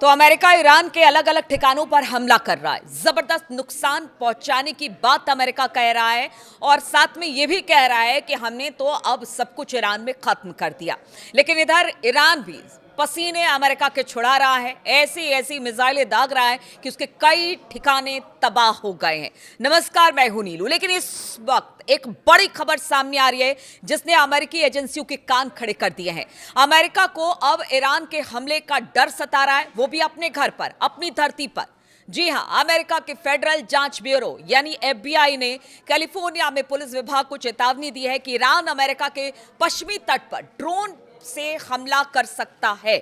तो America Iran के अलग अलग ठिकानों पर हमला कर रहा है। जबरदस्त नुकसान पहुंचाने की बात अमेरिका कह रहा है और साथ में यह भी कह रहा है कि हमने तो अब सब कुछ ईरान में खत्म कर दिया। लेकिन इधर ईरान भी पसीने अमेरिका के छुड़ा रहा है, ऐसी ऐसी मिसाइलें दाग रहा है कि उसके कई ठिकाने तबाह हो गए हैं। नमस्कार, मैं हूं नीलू। लेकिन इस वक्त एक बड़ी खबर सामने आ रही है जिसने अमेरिकी एजेंसियों के कान खड़े कर दिए हैं। अमेरिका को अब ईरान के हमले का डर सता रहा है, वो भी अपने घर पर, अपनी धरती पर। जी हां, अमेरिका के फेडरल जांच ब्यूरो यानी FBI ने कैलिफोर्निया में पुलिस विभाग को चेतावनी दी है कि ईरान अमेरिका के पश्चिमी तट पर ड्रोन से हमला कर सकता है।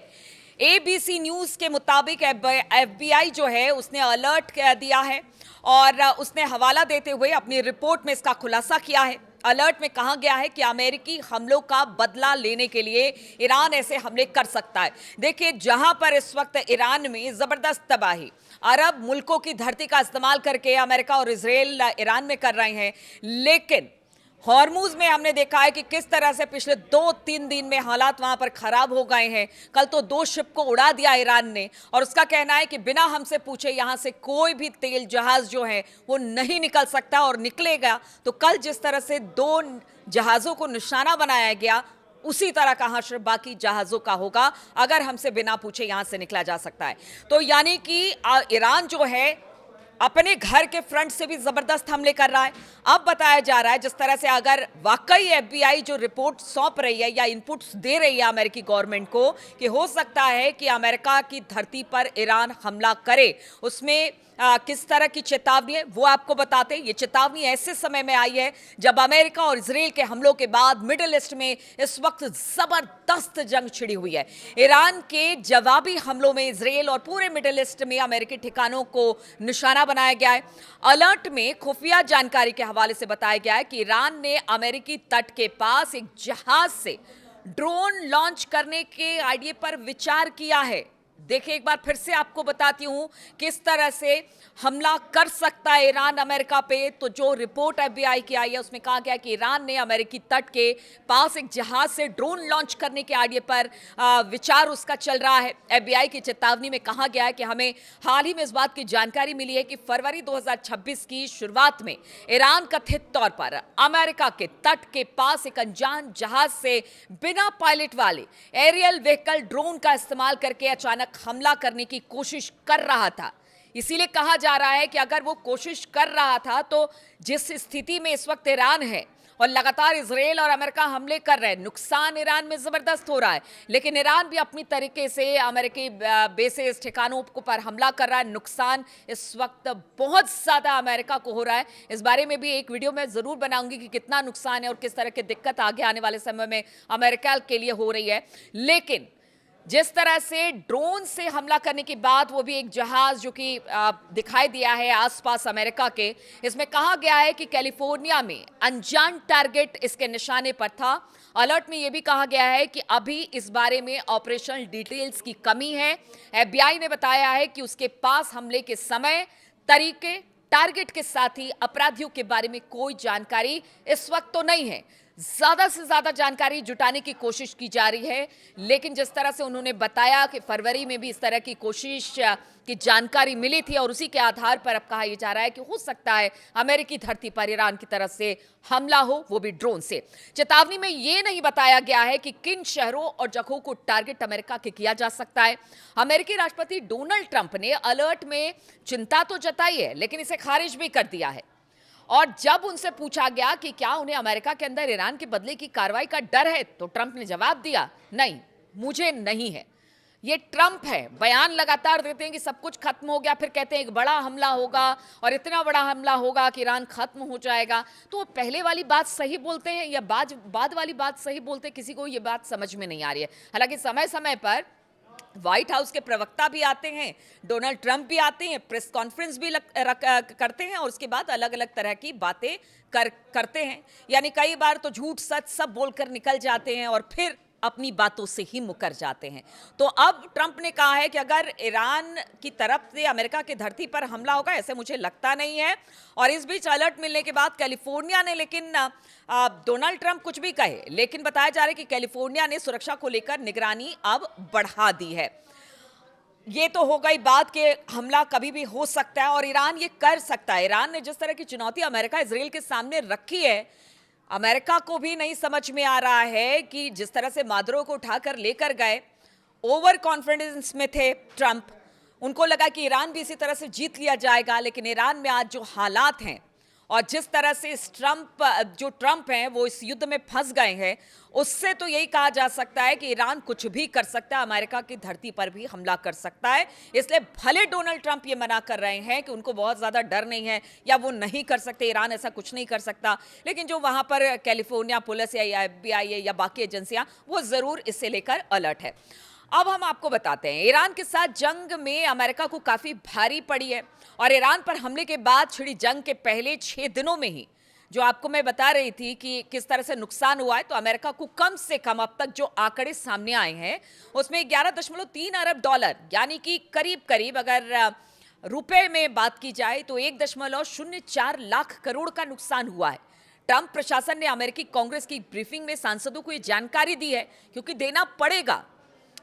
ABC न्यूज के मुताबिक FBI जो है उसने अलर्ट दिया है और उसने हवाला देते हुए अपनी रिपोर्ट में इसका खुलासा किया है। अलर्ट में कहा गया है कि अमेरिकी हमलों का बदला लेने के लिए ईरान ऐसे हमले कर सकता है। देखिए, जहां पर इस वक्त ईरान में जबरदस्त तबाही अरब मुल्कों की धरती का इस्तेमाल करके अमेरिका और इजराइल ईरान में कर रहे हैं, लेकिन हॉर्मुज में हमने देखा है कि किस तरह से पिछले 2-3 दिन में हालात वहां पर खराब हो गए हैं। कल तो 2 शिप को उड़ा दिया ईरान ने और उसका कहना है कि बिना हमसे पूछे यहां से कोई भी तेल जहाज जो है वो नहीं निकल सकता, और निकलेगा तो कल जिस तरह से 2 जहाजों को निशाना बनाया गया उसी तरह का हश्र बाकी जहाजों का होगा अगर हमसे बिना पूछे यहां से निकला जा सकता है। तो यानी कि ईरान जो है अपने घर के फ्रंट से भी जबरदस्त हमले कर रहा है। अब बताया जा रहा है जिस तरह से अगर वाकई FBI जो रिपोर्ट सौंप रही है या इनपुट्स दे रही है अमेरिकी गवर्नमेंट को कि हो सकता है कि अमेरिका की धरती पर ईरान हमला करे, उसमें किस तरह की चेतावनी है वो आपको बताते हैं। ये चेतावनी ऐसे समय में आई है जब अमेरिका और इजराइल के हमलों के बाद मिडिल ईस्ट में इस वक्त जबरदस्त जंग छिड़ी हुई है। ईरान के जवाबी हमलों में इजराइल और पूरे मिडिल ईस्ट में अमेरिकी ठिकानों को निशाना बनाया गया है। अलर्ट में खुफिया जानकारी के हवाले से बताया गया है कि ईरान ने अमेरिकी तट के पास एक जहाज से ड्रोन लॉन्च करने के आइडिया पर विचार किया है। देखिए, एक बार फिर से आपको बताती हूं किस तरह से हमला कर सकता है ईरान अमेरिका पे। तो जो रिपोर्ट FBI की आई है उसमें कहा गया कि ईरान ने अमेरिकी तट के पास एक जहाज से ड्रोन लॉन्च करने के आइडिया पर विचार उसका चल रहा है। FBI की चेतावनी में कहा गया है कि हमें हाल ही में इस बात की जानकारी मिली है कि फरवरी 2026 की शुरुआत में ईरान कथित तौर पर अमेरिका के तट के पास एक अनजान जहाज से बिना पायलट वाले एरियल व्हीकल ड्रोन का इस्तेमाल करके अचानक हमला करने की कोशिश कर रहा था। इसीलिए कहा जा रहा है कि अगर वो कोशिश कर रहा था तो जिस स्थिति में इस वक्त ईरान है और लगातार इजराइल और अमेरिका हमले कर रहे हैं, नुकसान ईरान में जबरदस्त हो रहा है, लेकिन ईरान भी अपनी तरीके से अमेरिकी बेसेस ठिकानों पर हमला कर रहा है। नुकसान इस वक्त बहुत ज्यादा अमेरिका को हो रहा है। इस बारे में भी एक वीडियो मैं जरूर बनाऊंगी कि कितना नुकसान है और किस तरह की दिक्कत आगे आने वाले समय में अमेरिका के लिए हो रही है। लेकिन जिस तरह से ड्रोन से हमला करने के बाद वो भी एक जहाज जो कि दिखाई दिया है आसपास अमेरिका के, इसमें कहा गया है कि कैलिफोर्निया में अनजान टारगेट इसके निशाने पर था। अलर्ट में यह भी कहा गया है कि अभी इस बारे में ऑपरेशनल डिटेल्स की कमी है। FBI ने बताया है कि उसके पास हमले के समय, तरीके, टारगेट के साथ ही अपराधियों के बारे में कोई जानकारी इस वक्त तो नहीं है। ज्यादा से ज्यादा जानकारी जुटाने की कोशिश की जा रही है, लेकिन जिस तरह से उन्होंने बताया कि फरवरी में भी इस तरह की कोशिश की जानकारी मिली थी और उसी के आधार पर अब कहा यह जा रहा है कि हो सकता है अमेरिकी धरती पर ईरान की तरफ से हमला हो, वो भी ड्रोन से। चेतावनी में यह नहीं बताया गया है कि किन शहरों और जगहों को टारगेट अमेरिका के किया जा सकता है। अमेरिकी राष्ट्रपति डोनाल्ड ट्रंप ने अलर्ट में चिंता तो जताई है लेकिन इसे खारिज भी कर दिया है। और जब उनसे पूछा गया कि क्या उन्हें अमेरिका के अंदर ईरान के बदले की कार्रवाई का डर है, तो ट्रंप ने जवाब दिया, नहीं, मुझे नहीं है। ये ट्रंप है, बयान लगातार देते हैं कि सब कुछ खत्म हो गया, फिर कहते हैं एक बड़ा हमला होगा और इतना बड़ा हमला होगा कि ईरान खत्म हो जाएगा। तो वो पहले वाली बात सही बोलते हैं या बाद वाली बात सही बोलते हैं, किसी को ये बात समझ में नहीं आ रही है। हालांकि समय समय पर व्हाइट हाउस के प्रवक्ता भी आते हैं, डोनाल्ड ट्रंप भी आते हैं, प्रेस कॉन्फ्रेंस भी करते हैं और उसके बाद अलग अलग तरह की बातें करते हैं। यानी कई बार तो झूठ सच सब बोलकर निकल जाते हैं और फिर अपनी बातों से ही मुकर जाते हैं। तो अब ट्रंप ने कहा है कि अगर ईरान की तरफ से अमेरिका की धरती पर हमला होगा, ऐसे मुझे लगता नहीं है। और इस बीच अलर्ट मिलने के बाद कैलिफोर्निया ने, लेकिन डोनाल्ड ट्रंप कुछ भी कहे, लेकिन बताया जा रहा है कि कैलिफोर्निया ने सुरक्षा को लेकर निगरानी अब बढ़ा दी है। ये तो हो गई बात कि हमला कभी भी हो सकता है और ईरान ये कर सकता है। ईरान ने जिस तरह की चुनौती अमेरिका इसराइल के सामने रखी है, अमेरिका को भी नहीं समझ में आ रहा है कि जिस तरह से मादुरो को उठाकर लेकर गए, ओवर कॉन्फिडेंस में थे ट्रंप। उनको लगा कि ईरान भी इसी तरह से जीत लिया जाएगा, लेकिन ईरान में आज जो हालात हैं और जिस तरह से इस ट्रंप हैं वो इस युद्ध में फंस गए हैं, उससे तो यही कहा जा सकता है कि ईरान कुछ भी कर सकता है, अमेरिका की धरती पर भी हमला कर सकता है। इसलिए भले डोनाल्ड ट्रंप ये मना कर रहे हैं कि उनको बहुत ज़्यादा डर नहीं है या वो नहीं कर सकते, ईरान ऐसा कुछ नहीं कर सकता, लेकिन जो वहाँ पर कैलिफोर्निया पुलिस या FBI या बाकी एजेंसियाँ, वो ज़रूर इससे लेकर अलर्ट है। अब हम आपको बताते हैं, ईरान के साथ जंग में अमेरिका को काफी भारी पड़ी है और ईरान पर हमले के बाद छिड़ी जंग के पहले 6 दिनों में ही जो आपको मैं बता रही थी कि किस तरह से नुकसान हुआ है, तो अमेरिका को कम से कम अब तक जो आंकड़े सामने आए हैं उसमें 11.3 अरब डॉलर, यानी कि करीब करीब अगर रुपए में बात की जाए तो 1.04 लाख करोड़ का नुकसान हुआ है। ट्रंप प्रशासन ने अमेरिकी कांग्रेस की ब्रीफिंग में सांसदों को यह जानकारी दी है, क्योंकि देना पड़ेगा।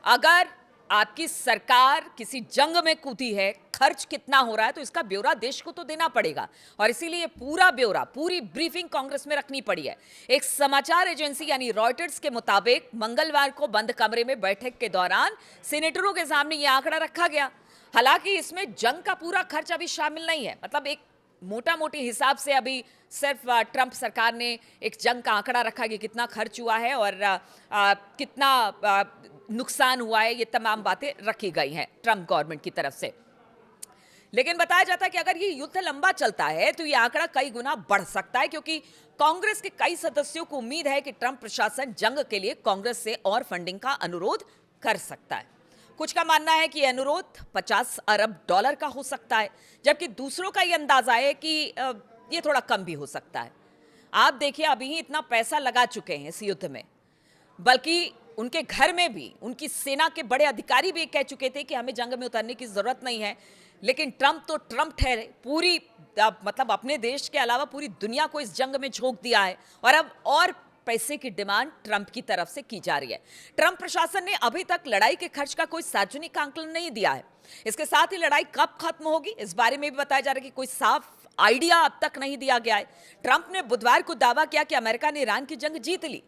अगर आपकी सरकार किसी जंग में कूदी है, खर्च कितना हो रहा है, तो इसका ब्यौरा देश को तो देना पड़ेगा और इसीलिए पूरा ब्यौरा, पूरी ब्रीफिंग कांग्रेस में रखनी पड़ी है। एक समाचार एजेंसी यानी रॉयटर्स के मुताबिक मंगलवार को बंद कमरे में बैठक के दौरान सीनेटरों के सामने यह आंकड़ा रखा गया। हालांकि इसमें जंग का पूरा खर्च अभी शामिल नहीं है, मतलब एक मोटा मोटी हिसाब से अभी सिर्फ ट्रंप सरकार ने एक जंग का आंकड़ा रखा कि कितना खर्च हुआ है और कितना नुकसान हुआ है, ये तमाम बातें रखी गई हैं ट्रंप गवर्नमेंट की तरफ से। लेकिन बताया जाता है कि अगर ये युद्ध लंबा चलता है तो ये आंकड़ा कई गुना बढ़ सकता है, क्योंकि कांग्रेस के कई सदस्यों को उम्मीद है कि ट्रंप प्रशासन जंग के लिए कांग्रेस से और फंडिंग का अनुरोध कर सकता है। कुछ का मानना है कि यह अनुरोध 50 अरब डॉलर का हो सकता है, जबकि दूसरों का यह अंदाजा है कि ये थोड़ा कम भी हो सकता है। आप देखिए, अभी ही इतना पैसा लगा चुके हैं इस युद्ध में, बल्कि उनके घर में भी उनकी सेना के बड़े अधिकारी भी कह चुके थे कि हमें जंग में उतरने की जरूरत नहीं है। लेकिन ट्रंप तो ट्रंप ठहरे, पूरी मतलब अपने देश के अलावा पूरी दुनिया को इस जंग में झोंक दिया है और अब और पैसे की डिमांड ट्रंप की तरफ से की जा रही है। ट्रंप प्रशासन ने अभी तक लड़ाई के खर्च का कोई सार्वजनिक आंकलन नहीं दिया है। इसके साथ ही लड़ाई कब खत्म होगी इस बारे में भी बताया जा रहा है कि कोई साफ आइडिया अब तक नहीं दिया गया है। ट्रंप ने बुधवार को दावा किया कि अमेरिका ने ईरान की जंग जीत ली,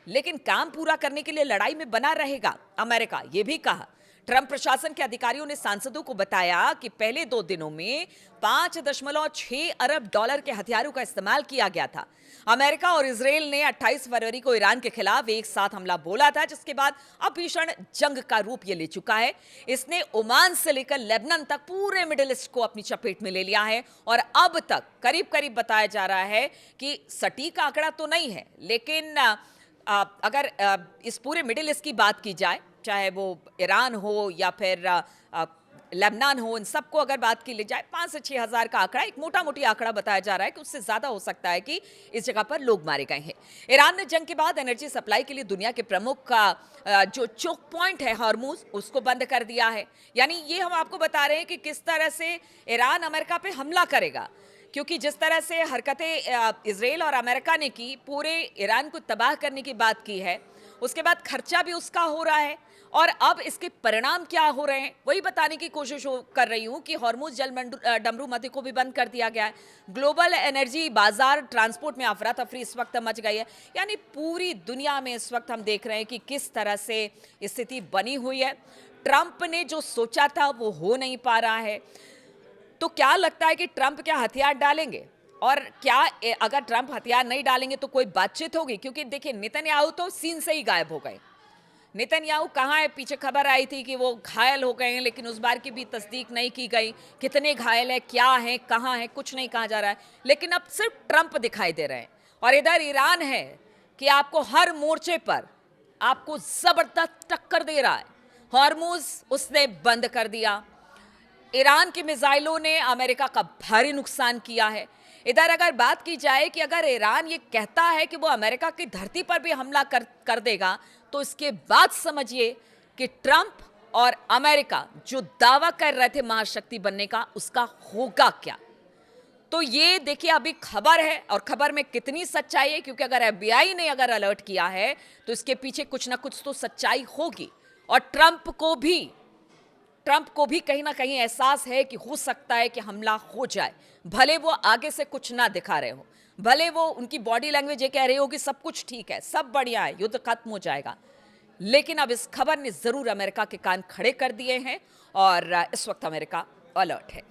लेकिन काम पूरा करने के लिए लड़ाई में बना रहेगा अमेरिका, यह भी कहा। ट्रंप प्रशासन के अधिकारियों ने सांसदों को बताया कि पहले 2 दिनों में 5.6 अरब डॉलर के हथियारों का इस्तेमाल किया गया था। अमेरिका और इजराइल ने 28 फरवरी को ईरान के खिलाफ एक साथ हमला बोला था, जिसके बाद अब भीषण जंग का रूप ये ले चुका है। इसने ओमान से लेकर लेबनान तक पूरे मिडिल ईस्ट को अपनी चपेट में ले लिया है और अब तक करीब करीब बताया जा रहा है कि सटीक आंकड़ा तो नहीं है, लेकिन अगर इस पूरे मिडिल ईस्ट की बात की जाए, चाहे वो ईरान हो या फिर लेबनान हो, इन सबको अगर बात की ले जाए, 5 से 6 हज़ार का आंकड़ा, एक मोटा मोटी आंकड़ा बताया जा रहा है कि उससे ज़्यादा हो सकता है कि इस जगह पर लोग मारे गए हैं। ईरान ने जंग के बाद एनर्जी सप्लाई के लिए दुनिया के प्रमुख का जो चोक पॉइंट है हार्मूज, उसको बंद कर दिया है। यानी ये हम आपको बता रहे हैं कि किस तरह से ईरान अमेरिका पे हमला करेगा, क्योंकि जिस तरह से हरकतें इजराइल और अमेरिका ने की, पूरे ईरान को तबाह करने की बात की है, उसके बाद खर्चा भी उसका हो रहा है और अब इसके परिणाम क्या हो रहे हैं वही बताने की कोशिश कर रही हूं कि हॉर्मुज जल डमरू मध्य को भी बंद कर दिया गया है। ग्लोबल एनर्जी बाजार, ट्रांसपोर्ट में अफरा तफरी इस वक्त मच गई है। यानी पूरी दुनिया में इस वक्त हम देख रहे हैं कि किस तरह से स्थिति बनी हुई है। ट्रंप ने जो सोचा था वो हो नहीं पा रहा है। तो क्या लगता है कि ट्रंप क्या हथियार डालेंगे, और क्या अगर ट्रंप हथियार नहीं डालेंगे तो कोई बातचीत होगी? क्योंकि देखिए, नेतन्याहू तो सीन से ही गायब हो गए। नेतन्याहू कहाँ है? पीछे खबर आई थी कि वो घायल हो गए हैं, लेकिन उस बार की भी तस्दीक नहीं की गई। कितने घायल है, क्या है, कहाँ है, कुछ नहीं कहा जा रहा है। लेकिन अब सिर्फ ट्रंप दिखाई दे रहे हैं और इधर ईरान है कि आपको हर मोर्चे पर आपको जबरदस्त टक्कर दे रहा है। हॉर्मुज उसने बंद कर दिया। ईरान की मिसाइलों ने अमेरिका का भारी नुकसान किया है। इधर अगर बात की जाए कि अगर ईरान ये कहता है कि वो अमेरिका की धरती पर भी हमला कर देगा, तो इसके बाद समझिए कि ट्रंप और अमेरिका जो दावा कर रहे थे महाशक्ति बनने का, उसका होगा क्या। तो ये देखिए, अभी खबर है और खबर में कितनी सच्चाई है, क्योंकि अगर FBI ने अगर अलर्ट किया है तो इसके पीछे कुछ ना कुछ तो सच्चाई होगी और ट्रंप को भी ट्रंप को भी कहीं ना कहीं एहसास है कि हो सकता है कि हमला हो जाए, भले वो आगे से कुछ ना दिखा रहे हो, भले वो उनकी बॉडी लैंग्वेज ये कह रही हो कि सब कुछ ठीक है, सब बढ़िया है, युद्ध खत्म हो जाएगा। लेकिन अब इस खबर ने जरूर अमेरिका के कान खड़े कर दिए हैं और इस वक्त अमेरिका अलर्ट है।